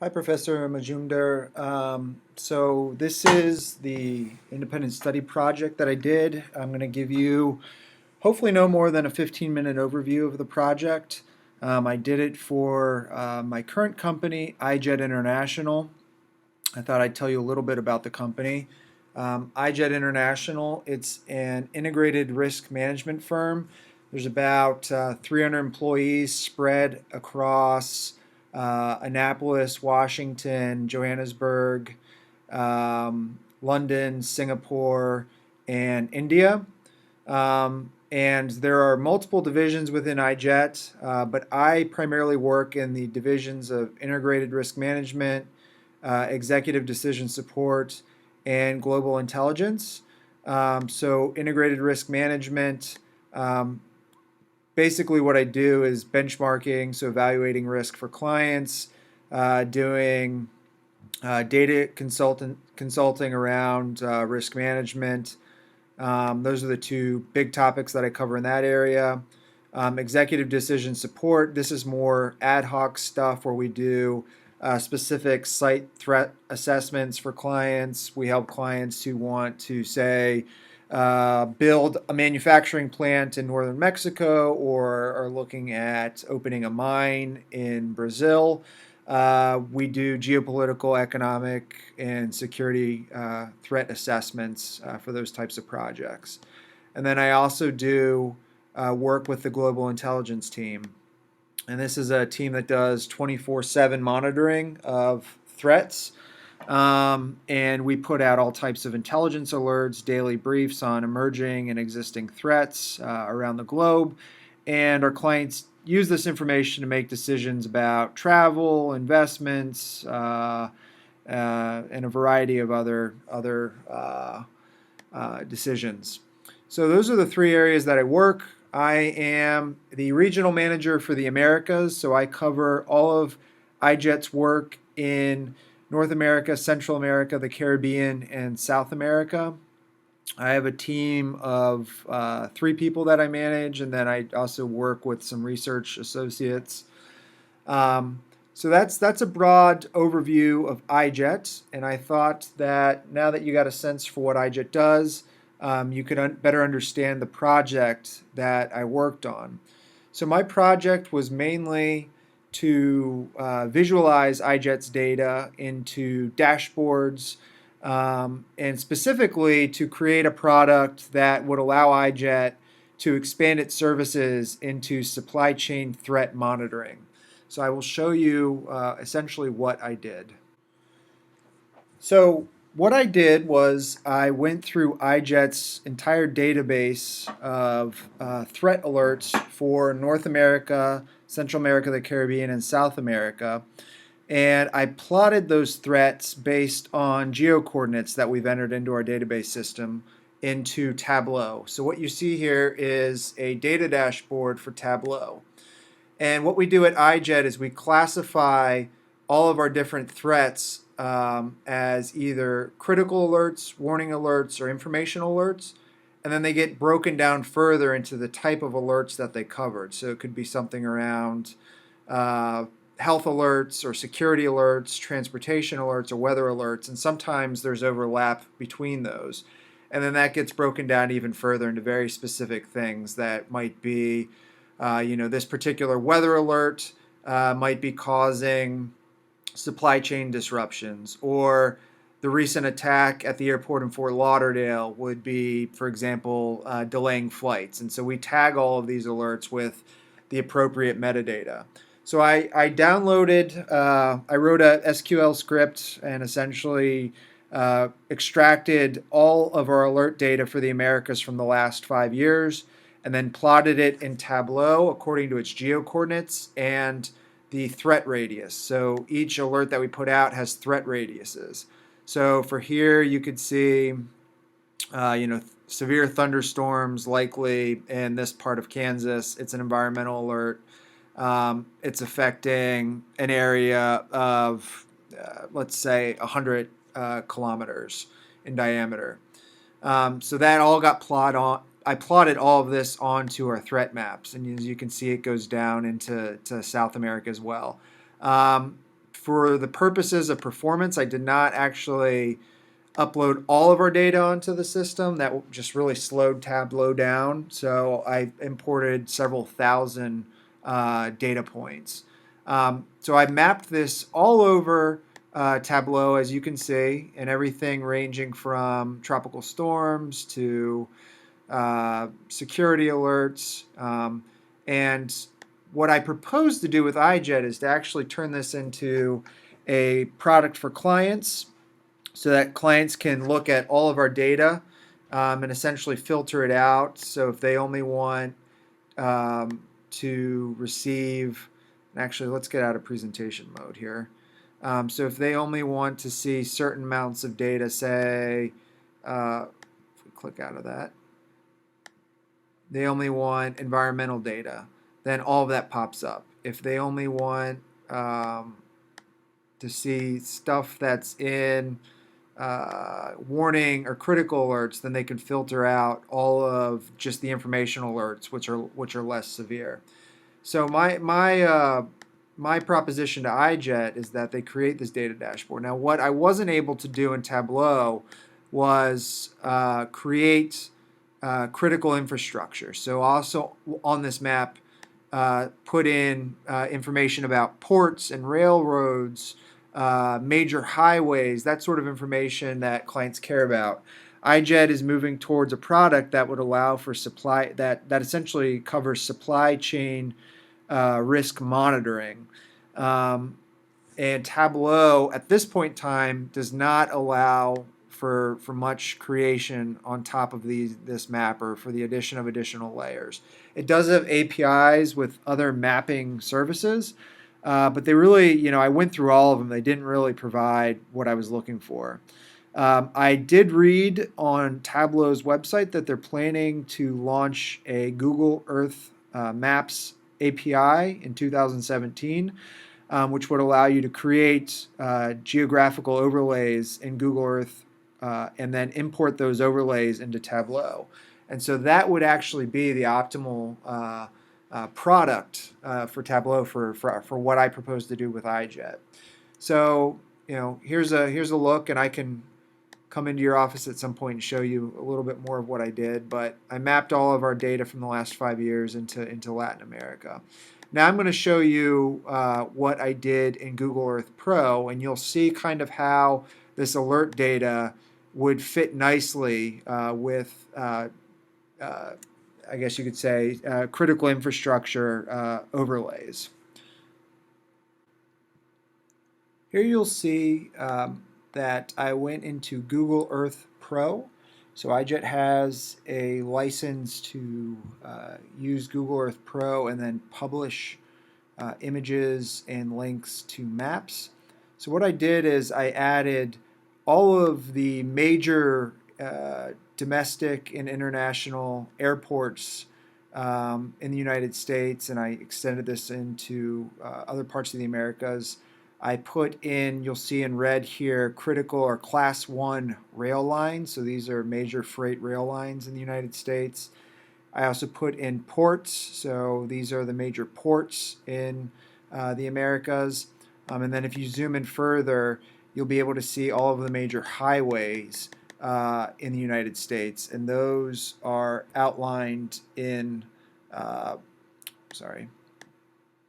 Hi, Professor Majumdar. So this is the independent study project that I did. I'm going to give you hopefully no more than a 15-minute overview of the project. I did it for my current company, iJet International. I thought I'd tell you a little bit about the company. iJet International, it's an integrated risk management firm. There's about 300 employees spread across Annapolis, Washington, Johannesburg, London, Singapore, and India. And there are multiple divisions within iJet, but I primarily work in the divisions of integrated risk management, executive decision support, and global intelligence. So, integrated risk management, um, basically, what I do is benchmarking, so evaluating risk for clients, doing data consulting around risk management. Those are the two big topics that I cover in that area. Executive decision support. This is more ad hoc stuff where we do specific site threat assessments for clients. We help clients who want to, say, build a manufacturing plant in northern Mexico or are looking at opening a mine in Brazil. We do geopolitical, economic, and security threat assessments for those types of projects. And then I also do work with the global intelligence team. And this is a team that does 24/7 monitoring of threats. And we put out all types of intelligence alerts, daily briefs on emerging and existing threats around the globe. And our clients use this information to make decisions about travel, investments, and a variety of other decisions. So those are the three areas that I work. I am the regional manager for the Americas, so I cover all of iJet's work in North America, Central America, the Caribbean, and South America. I have a team of three people that I manage, and then I also work with some research associates. So that's a broad overview of iJet, and I thought that now that you got a sense for what iJet does, you could better understand the project that I worked on. So my project was mainly to visualize iJet's data into dashboards, and specifically to create a product that would allow iJet to expand its services into supply chain threat monitoring. So I will show you essentially what I did. So what I did was I went through iJet's entire database of threat alerts for North America, Central America, the Caribbean, and South America. And I plotted those threats based on geocoordinates that we've entered into our database system into Tableau. So what you see here is a data dashboard for Tableau. And what we do at iJet is we classify all of our different threats as either critical alerts, warning alerts, or information alerts. And then they get broken down further into the type of alerts that they covered. So it could be something around health alerts or security alerts, transportation alerts, or weather alerts. And sometimes there's overlap between those. And then that gets broken down even further into very specific things that might be, this particular weather alert might be causing supply chain disruptions, or the recent attack at the airport in Fort Lauderdale would be, for example, delaying flights. And so we tag all of these alerts with the appropriate metadata. So I downloaded, I wrote a SQL script and essentially extracted all of our alert data for the Americas from the last 5 years, and then plotted it in Tableau according to its geocoordinates and the threat radius. So each alert that we put out has threat radiuses. So for here, you could see, severe thunderstorms likely in this part of Kansas. It's an environmental alert. It's affecting an area of, let's say, 100 kilometers in diameter. So that all got plotted on. I plotted all of this onto our threat maps, and as you can see, it goes down into South America as well. For the purposes of performance, I did not actually upload all of our data onto the system. That just really slowed Tableau down. So I imported several thousand data points. So I mapped this all over Tableau, as you can see, and everything ranging from tropical storms to security alerts. And what I propose to do with iJet is to actually turn this into a product for clients so that clients can look at all of our data and essentially filter it out. So if they only want to receive, actually, let's get out of presentation mode here. So if they only want to see certain amounts of data, say, if we click out of that, they only want environmental data, then all of that pops up. If they only want to see stuff that's in warning or critical alerts, then they can filter out all of just the informational alerts, which are less severe. So my proposition to iJet is that they create this data dashboard. Now, what I wasn't able to do in Tableau was create critical infrastructure. So also on this map, put in information about ports and railroads, major highways, that sort of information that clients care about. iJet is moving towards a product that would allow for supply that essentially covers supply chain risk monitoring. And Tableau at this point in time does not allow for much creation on top of this map or for the addition of additional layers. It does have APIs with other mapping services, but they really, I went through all of them. They didn't really provide what I was looking for. I did read on Tableau's website that they're planning to launch a Google Earth Maps API in 2017. Which would allow you to create geographical overlays in Google Earth and then import those overlays into Tableau. And so that would actually be the optimal product for Tableau for what I propose to do with iJet. So here's a look, and I can come into your office at some point and show you a little bit more of what I did. But I mapped all of our data from the last 5 years into Latin America. Now I'm going to show you what I did in Google Earth Pro, and you'll see kind of how this alert data would fit nicely with, I guess you could say, critical infrastructure overlays. Here you'll see that I went into Google Earth Pro. So iJet has a license to use Google Earth Pro and then publish images and links to maps. So what I did is I added all of the major domestic and international airports in the United States, and I extended this into other parts of the Americas. I put in, you'll see in red here, critical or class 1 rail lines. So these are major freight rail lines in the United States. I also put in ports. So these are the major ports in the Americas. And then if you zoom in further, you'll be able to see all of the major highways in the United States. And those are outlined in,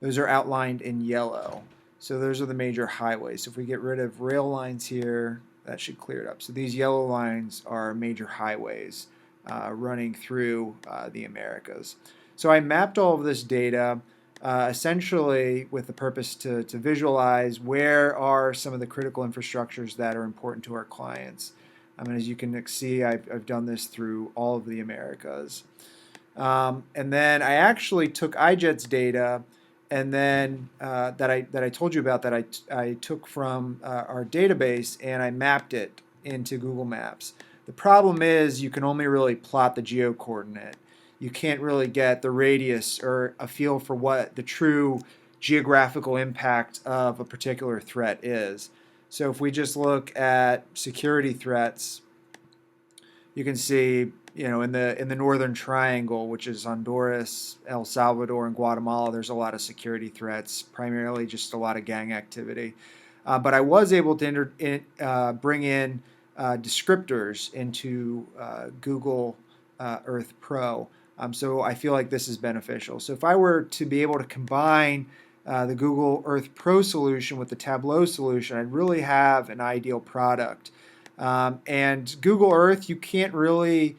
those are outlined in yellow. So those are the major highways. So if we get rid of rail lines here, that should clear it up. So these yellow lines are major highways running through the Americas. So I mapped all of this data essentially with the purpose to visualize where are some of the critical infrastructures that are important to our clients. As you can see, I've done this through all of the Americas. And then I actually took iJet's data and then that I told you about, that I took from our database, and I mapped it into Google Maps. The problem is you can only really plot the geo-coordinate. You can't really get the radius or a feel for what the true geographical impact of a particular threat is. So if we just look at security threats, you can see in the Northern Triangle, which is Honduras, El Salvador, and Guatemala, there's a lot of security threats, primarily just a lot of gang activity. But I was able to bring in descriptors into Google Earth Pro. So I feel like this is beneficial. So if I were to be able to combine the Google Earth Pro solution with the Tableau solution, I'd really have an ideal product. And Google Earth, you can't really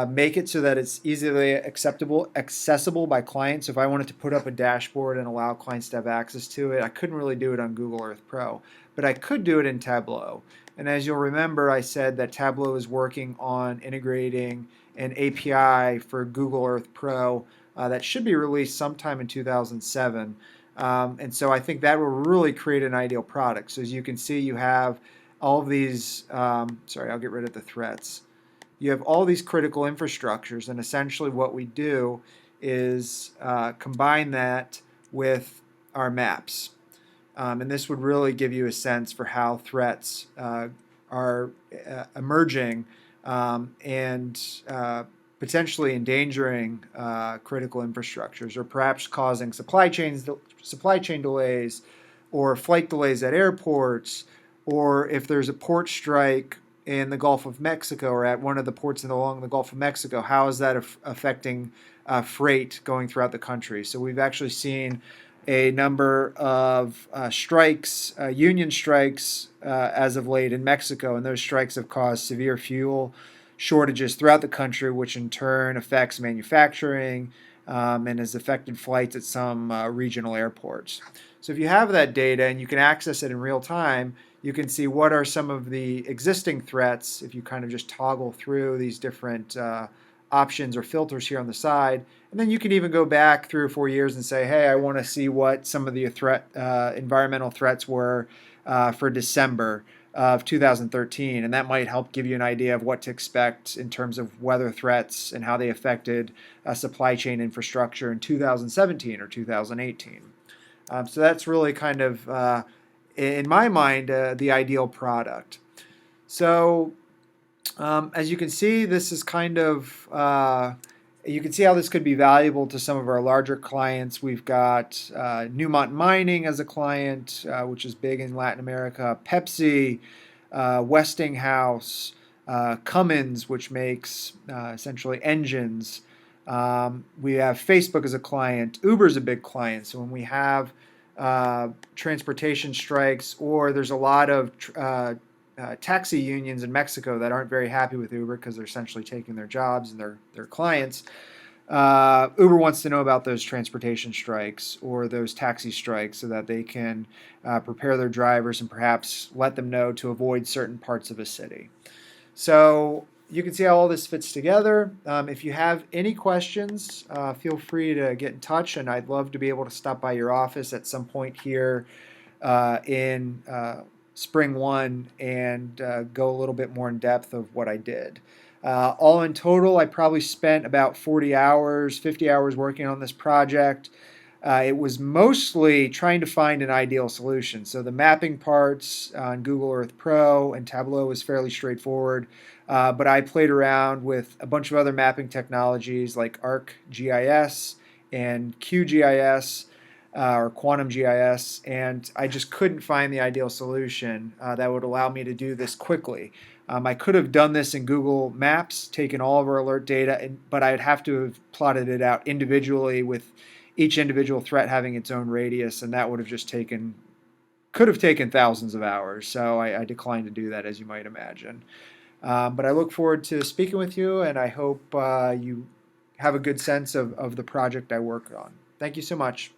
make it so that it's easily accessible by clients. If I wanted to put up a dashboard and allow clients to have access to it, I couldn't really do it on Google Earth Pro, but I could do it in Tableau. And as you'll remember, I said that Tableau is working on integrating an API for Google Earth Pro that should be released sometime in 2007. And so I think that will really create an ideal product. So as you can see, you have all of these, sorry, I'll get rid of the threats. You have all these critical infrastructures, and essentially what we do is combine that with our maps. And this would really give you a sense for how threats are emerging and potentially endangering critical infrastructures, or perhaps causing supply chain delays, or flight delays at airports, or if there's a port strike in the Gulf of Mexico or at one of the ports along the Gulf of Mexico, how is that affecting freight going throughout the country? So we've actually seen a number of strikes, union strikes, as of late in Mexico, and those strikes have caused severe fuel shortages throughout the country, which in turn affects manufacturing and has affected flights at some regional airports. So if you have that data and you can access it in real time, you can see what are some of the existing threats if you kind of just toggle through these different options or filters here on the side. And then you can even go back 3 or 4 years and say, hey, I want to see what some of the environmental threats were for December of 2013. And that might help give you an idea of what to expect in terms of weather threats and how they affected supply chain infrastructure in 2017 or 2018. So that's really kind of, in my mind, the ideal product. So as you can see, this is kind of, you can see how this could be valuable to some of our larger clients. We've got Newmont Mining as a client, which is big in Latin America, Pepsi, Westinghouse, Cummins, which makes essentially engines. We have Facebook as a client. Uber's a big client. So when we have transportation strikes, or there's a lot of taxi unions in Mexico that aren't very happy with Uber because they're essentially taking their jobs and their clients. Uber wants to know about those transportation strikes or those taxi strikes so that they can prepare their drivers and perhaps let them know to avoid certain parts of a city. So you can see how all this fits together. If you have any questions, feel free to get in touch, and I'd love to be able to stop by your office at some point here in Spring 1 and go a little bit more in depth of what I did. All in total, I probably spent about 40 hours, 50 hours working on this project. It was mostly trying to find an ideal solution. So the mapping parts on Google Earth Pro and Tableau was fairly straightforward, but I played around with a bunch of other mapping technologies like ArcGIS and QGIS or Quantum GIS, and I just couldn't find the ideal solution that would allow me to do this quickly. I could have done this in Google Maps, taken all of our alert data, but I'd have to have plotted it out individually with each individual threat having its own radius, and that would have just could have taken thousands of hours. So I declined to do that, as you might imagine. But I look forward to speaking with you, and I hope you have a good sense of the project I worked on. Thank you so much.